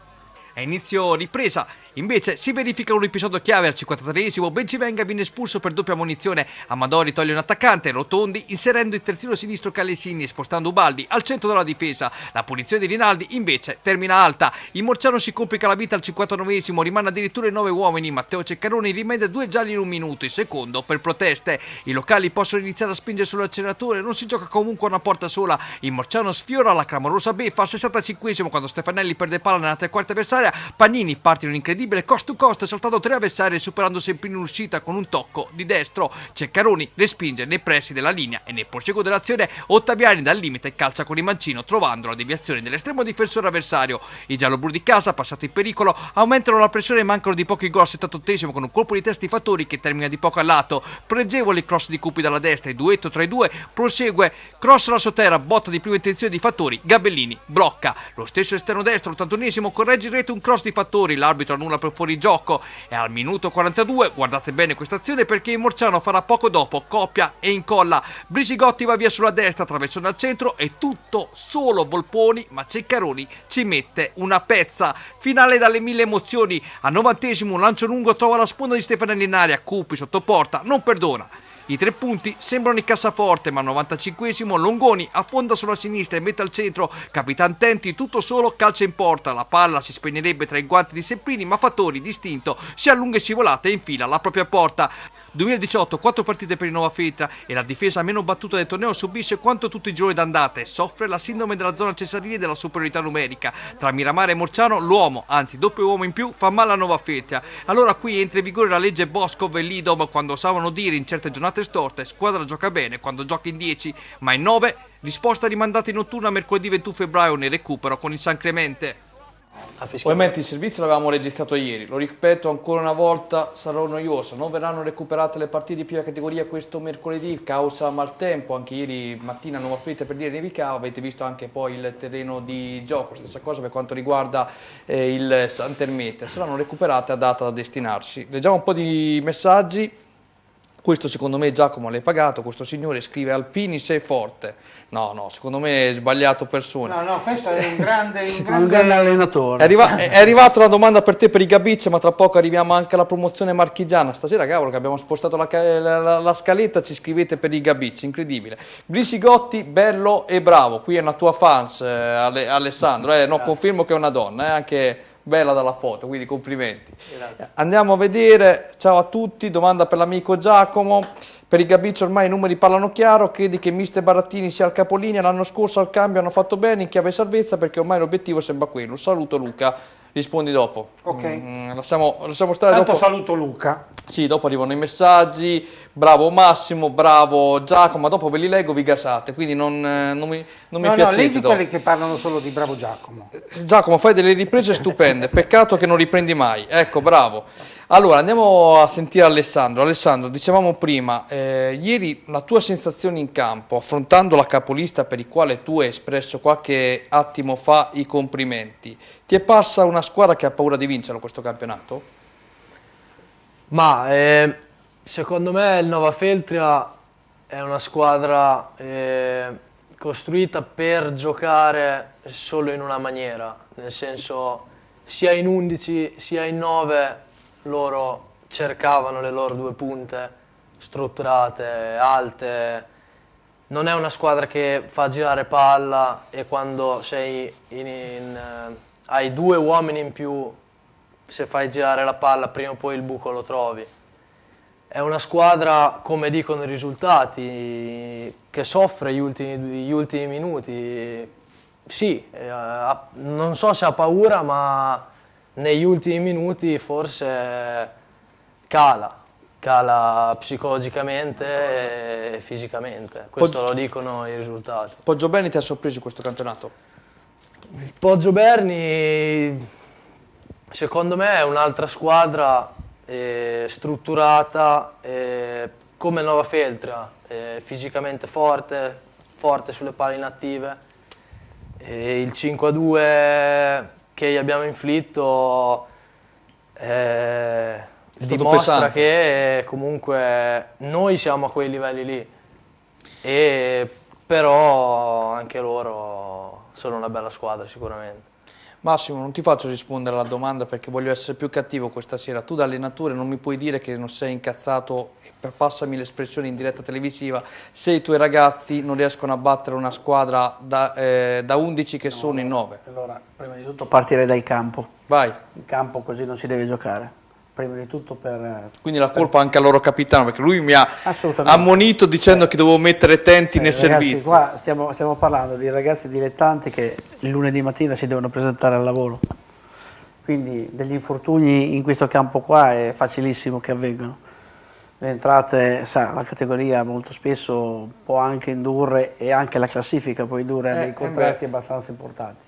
A inizio ripresa invece si verifica un episodio chiave al 53°. Bencivenga viene espulso per doppia ammonizione. Amadori toglie un attaccante, Rotondi inserendo il terzino sinistro Calesini e spostando Ubaldi al centro della difesa. La punizione di Rinaldi invece termina alta. Il Morciano si complica la vita al 59°, rimane addirittura in 9 uomini. Matteo Ceccaroni rimette 2 gialli in un minuto, il secondo per proteste. I locali possono iniziare a spingere sull'acceleratore, non si gioca comunque a una porta sola. Il Morciano sfiora la clamorosa beffa al 65° quando Stefanelli perde palla nella tre quarti avversaria. Pagnini parte in un incredibile cost to cost saltando 3 avversari e superando sempre in uscita con un tocco di destro. Ceccaroni respinge nei pressi della linea e nel proseguo dell'azione Ottaviani dal limite calcia con il mancino trovando la deviazione dell'estremo difensore avversario. I gialloblu di casa, passato in pericolo, aumentano la pressione e mancano di pochi gol al 78° con un colpo di testa di Fattori che termina di poco al lato. Pregevole il cross di Cupi dalla destra, il duetto tra i due prosegue, cross alla sotterra, botta di prima intenzione di Fattori, Gabellini blocca. Lo stesso esterno destro, 81° corregge in rete un cross di Fattori, l'arbitro annulla per fuori gioco e al minuto 42, guardate bene questa azione perché il Morciano farà poco dopo coppia e incolla. Brisigotti va via sulla destra, attraversando al centro e tutto solo Volponi, ma Ceccaroni ci mette una pezza. Finale dalle 1000 emozioni. Al 90° un lancio lungo trova la sponda di Stefanelli in aria, Cupi sotto porta, non perdona. I 3 punti sembrano in cassaforte, ma al 95° Longoni affonda sulla sinistra e mette al centro. Capitan Tenti tutto solo calcia in porta. La palla si spegnerebbe tra i guanti di Semprini, ma Fattori, distinto, si allunga e scivolata e infila la propria porta. 2018, 4 partite per il Nova Feltria e la difesa meno battuta del torneo subisce quanto tutti i gironi d'andata e soffre la sindrome della zona cesarini e della superiorità numerica. Tra Miramare e Morciano l'uomo, anzi doppio uomo in più, fa male a Nova Feltria. Allora qui entra in vigore la legge Boscov e Lidom quando osavano dire in certe giornate storte squadra gioca bene quando gioca in 10, ma in 9 risposta rimandata in notturna mercoledì 21 febbraio nel recupero con il San Clemente. Ovviamente il servizio l'avevamo registrato ieri, lo ripeto ancora una volta, sarà noioso, non verranno recuperate le partite di prima categoria questo mercoledì causa maltempo, anche ieri mattina a Nova Feltria per dire nevicava, avete visto anche poi il terreno di gioco, stessa cosa per quanto riguarda il Sant'Ermete, saranno recuperate a data da destinarsi. Leggiamo un po' di messaggi. Questo secondo me Giacomo l'hai pagato, questo signore scrive Alpini sei forte. No, secondo me è sbagliato persona. No, questo è un grande allenatore. È arrivata una domanda per te per i Gabicce, ma tra poco arriviamo anche alla promozione marchigiana. Stasera, cavolo, che abbiamo spostato la scaletta, ci scrivete per i Gabicce, incredibile. Brisigotti, bello e bravo. Qui è una tua fans, Alessandro. No, confermo che è una donna, anche bella dalla foto, quindi complimenti. Grazie. Andiamo a vedere, ciao a tutti, domanda per l'amico Giacomo. Per i Gabicci ormai i numeri parlano chiaro, credi che mister Barattini sia al capolinea? L'anno scorso al cambio hanno fatto bene in chiave salvezza perché ormai l'obiettivo sembra quello. Saluto Luca, rispondi dopo. Ok. Lasciamo stare. Tanto dopo. saluto Luca. Sì, dopo arrivano i messaggi, bravo Massimo, bravo Giacomo, ma dopo ve li leggo, vi gasate, quindi non mi piacete. No, leggi quelli che parlano solo di bravo Giacomo. Giacomo, fai delle riprese stupende, peccato che non riprendi mai, ecco, bravo. Allora, andiamo a sentire Alessandro. Alessandro, dicevamo prima, ieri la tua sensazione in campo, affrontando la capolista per il quale tu hai espresso qualche attimo fa i complimenti, ti è parsa una squadra che ha paura di vincerlo questo campionato? Ma secondo me il Nova Feltria è una squadra costruita per giocare solo in una maniera, nel senso sia in 11 sia in 9 loro cercavano le loro due punte strutturate, alte. Non è una squadra che fa girare palla e quando sei hai due uomini in più, se fai girare la palla prima o poi il buco lo trovi. È una squadra, come dicono i risultati, che soffre gli ultimi minuti. Sì, non so se ha paura, ma negli ultimi minuti forse cala psicologicamente e fisicamente. Questo lo dicono i risultati. Poggioberni ti ha sorpreso questo campionato? Il Poggioberni secondo me è un'altra squadra strutturata come Nova Feltria, fisicamente forte sulle palle inattive. Il 5-2 che gli abbiamo inflitto dimostra che comunque noi siamo a quei livelli lì, però anche loro sono una bella squadra sicuramente. Massimo, non ti faccio rispondere alla domanda perché voglio essere più cattivo questa sera. Tu da allenatore non mi puoi dire che non sei incazzato, passami l'espressione in diretta televisiva, se i tuoi ragazzi non riescono a battere una squadra da 11 che sono in 9. Allora, prima di tutto partirei dal campo. Vai. Il campo così non si deve giocare. Prima di tutto Quindi la colpa anche al loro capitano, perché lui mi ha ammonito dicendo che dovevo mettere Tenti nel servizio. Qua stiamo parlando di ragazzi dilettanti che il lunedì mattina si devono presentare al lavoro, quindi degli infortuni in questo campo qua è facilissimo che avvengano. Le entrate, la categoria molto spesso può anche indurre, e anche la classifica può indurre a dei contrasti abbastanza importanti.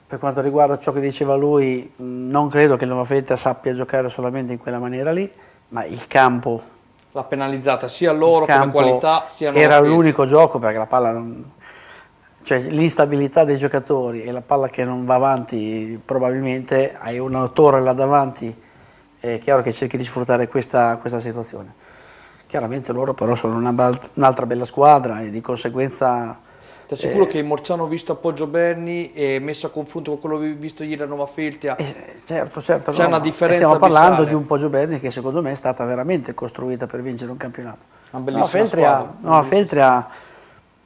Per quanto riguarda ciò che diceva lui, non credo che il Nova Feltria sappia giocare solamente in quella maniera lì, ma il campo l'ha penalizzata sia loro come qualità sia Nova Feltria. Era Feltria. l'unico gioco perché la palla cioè l'instabilità dei giocatori e la palla che non va avanti, probabilmente hai un autore là davanti, è chiaro che cerchi di sfruttare questa situazione. Chiaramente loro però sono un'altra bella squadra e di conseguenza... Ti assicuro che il Morciano visto a Poggioberni e messo a confronto con quello che ho visto ieri a Nova Feltria, certo, c'è una differenza stiamo parlando abissale. di un Poggioberni che secondo me è stata veramente costruita per vincere un campionato. Una bellissima squadra. Nova Feltria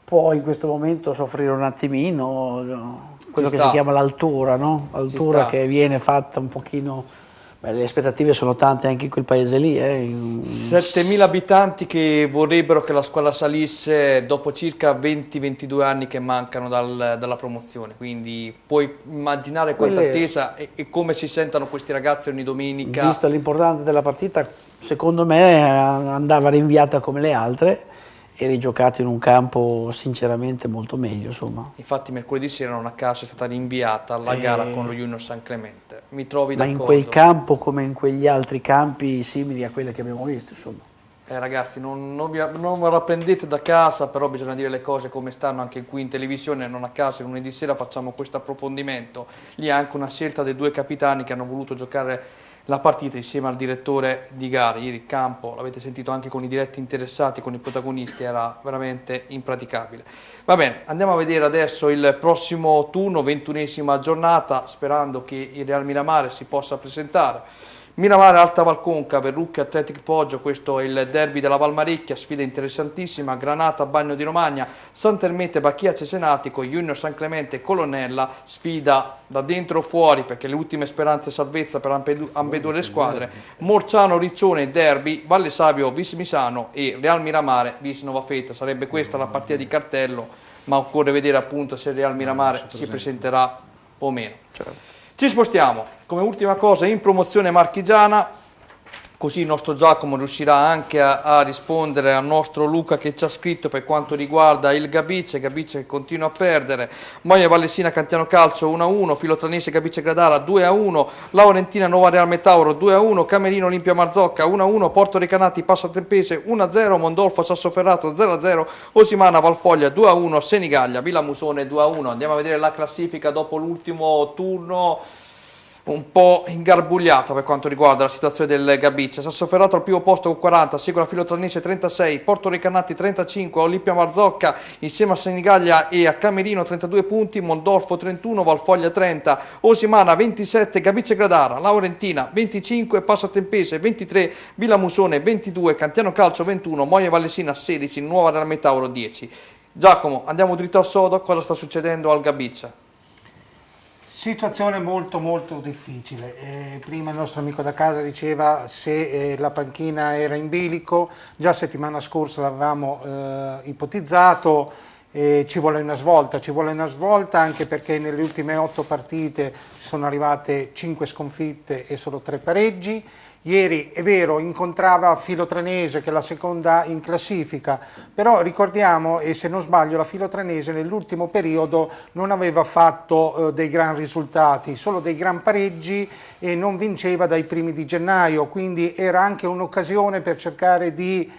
può in questo momento soffrire un attimino quello che si chiama l'altura, no? L'altura che viene fatta un pochino... Beh, le aspettative sono tante anche in quel paese lì. 7.000 abitanti che vorrebbero che la squadra salisse dopo circa 20-22 anni che mancano dalla promozione, quindi puoi immaginare quanta attesa e come si sentono questi ragazzi ogni domenica. Visto l'importanza della partita, secondo me andava rinviata come le altre e rigiocato in un campo sinceramente molto meglio, insomma. Infatti mercoledì sera non a caso è stata rinviata alla gara con lo Junior San Clemente. Mi trovi Ma d'accordo? in quel campo come in quegli altri campi simili a quelli che abbiamo visto, insomma. Ragazzi, non me la prendete da casa, però bisogna dire le cose come stanno anche qui in televisione, non a caso lunedì sera facciamo questo approfondimento. Lì è anche una scelta dei due capitani che hanno voluto giocare la partita insieme al direttore di gara. Ieri il campo, l'avete sentito anche con i diretti interessati, con i protagonisti, era veramente impraticabile. Va bene, andiamo a vedere adesso il prossimo turno, 21esima giornata, sperando che il Real Miramare si possa presentare. Miramare Alta Valconca, Verrucchi Athletic Poggio, questo è il derby della Valmarecchia, sfida interessantissima, Granata Bagno di Romagna, Santermete Bacchia Cesenatico, Junior San Clemente Colonnella, sfida da dentro o fuori perché le ultime speranze salvezza per ambedue le squadre, Morciano Riccione derby, Valle Savio Vismisano e Real Miramare Visnova Feta, sarebbe questa la partita di cartello, ma occorre vedere appunto se il Real Miramare si presenterà o meno. Ci spostiamo, come ultima cosa, in promozione marchigiana, così il nostro Giacomo riuscirà anche a rispondere al nostro Luca che ci ha scritto per quanto riguarda il Gabice che continua a perdere, Moia Vallesina Cantiano Calcio 1-1, Filotranese Gabice Gradara 2-1, Laurentina Nuova Real Metauro 2-1, Camerino Olimpia Marzocca 1-1, Porto Recanati Passatempese 1-0, Mondolfo Sassoferrato 0-0, Osimana Valfoglia 2-1, Senigallia Villamusone 2-1. Andiamo a vedere la classifica dopo l'ultimo turno, un po' ingarbugliato per quanto riguarda la situazione del Gabice. Sassoferrato al primo posto con 40, segue la Filotranese 36, Porto Recanati 35, Olimpia Marzocca insieme a Senigallia e a Camerino 32 punti, Mondolfo 31, Valfoglia 30, Osimana 27, Gabice Gradara, Laurentina 25, Passatempese 23, Villamusone 22, Cantiano Calcio 21, Moia Vallesina 16, Nuova Real Metauro 10. Giacomo, andiamo dritto al sodo, cosa sta succedendo al Gabice? Situazione molto difficile. Prima il nostro amico da casa diceva se la panchina era in bilico, già settimana scorsa l'avevamo ipotizzato, ci vuole una svolta anche perché nelle ultime 8 partite sono arrivate 5 sconfitte e solo 3 pareggi. Ieri, è vero, incontrava Filotranese che è la seconda in classifica, però ricordiamo, e se non sbaglio, la Filotranese nell'ultimo periodo non aveva fatto dei gran risultati, solo dei gran pareggi e non vinceva dai primi di gennaio, quindi era anche un'occasione per cercare di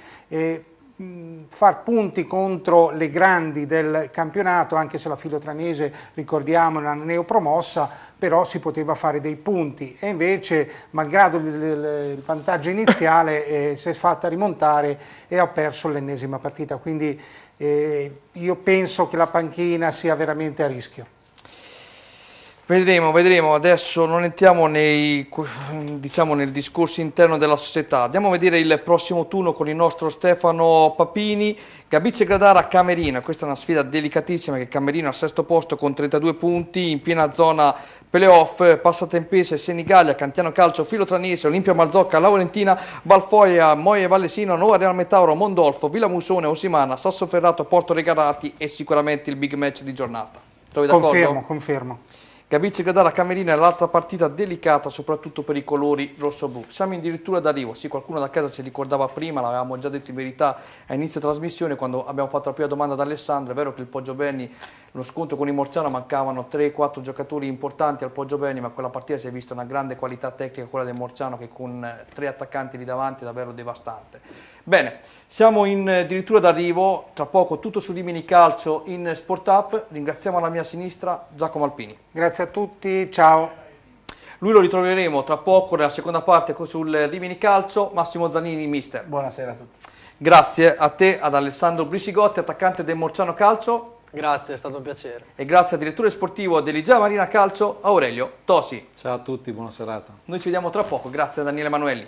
far punti contro le grandi del campionato, anche se la Filotranese, ricordiamo, è una neopromossa, però si poteva fare dei punti e invece, malgrado il vantaggio iniziale, si è fatta rimontare e ha perso l'ennesima partita, quindi io penso che la panchina sia veramente a rischio. Vedremo, adesso non entriamo nel discorso interno della società, andiamo a vedere il prossimo turno con il nostro Stefano Papini, Gabice Gradara Camerino, questa è una sfida delicatissima che Camerino al sesto posto con 32 punti, in piena zona playoff, Passatempese, Senigallia, Cantiano Calcio, Filotranese, Olimpia Marzocca, Laurentina, Valfoglia, Moia Vallesina, Nuova Real Metauro, Mondolfo, Villamusone, Osimana, Sassoferrato, Porto Recanati e sicuramente il big match di giornata. Trovi d'accordo? Confermo. Gabice Gradara Camerino è l'altra partita delicata soprattutto per i colori rosso-blu. Siamo addirittura d'arrivo, sì, qualcuno da casa ci ricordava prima, l'avevamo già detto in verità a inizio trasmissione quando abbiamo fatto la prima domanda ad Alessandro. È vero che il Poggioberni, lo scontro con il Morciano, mancavano 3-4 giocatori importanti al Poggioberni, ma quella partita si è vista una grande qualità tecnica, quella del Morciano, che con 3 attaccanti lì davanti è davvero devastante. Bene, siamo addirittura d'arrivo, tra poco tutto su Rimini Calcio in Sport Up. Ringraziamo alla mia sinistra Giacomo Alpini. Grazie a tutti, ciao. Lui lo ritroveremo tra poco nella seconda parte sul Rimini Calcio. Massimo Zanini, mister. Buonasera a tutti. Grazie a te, ad Alessandro Brisigotti, attaccante del Morciano Calcio. Grazie, è stato un piacere. E grazie al direttore sportivo dell'Igea Marina Calcio, Aurelio Tosi. Ciao a tutti, buona serata. Noi ci vediamo tra poco, grazie a Daniele Emanuelli.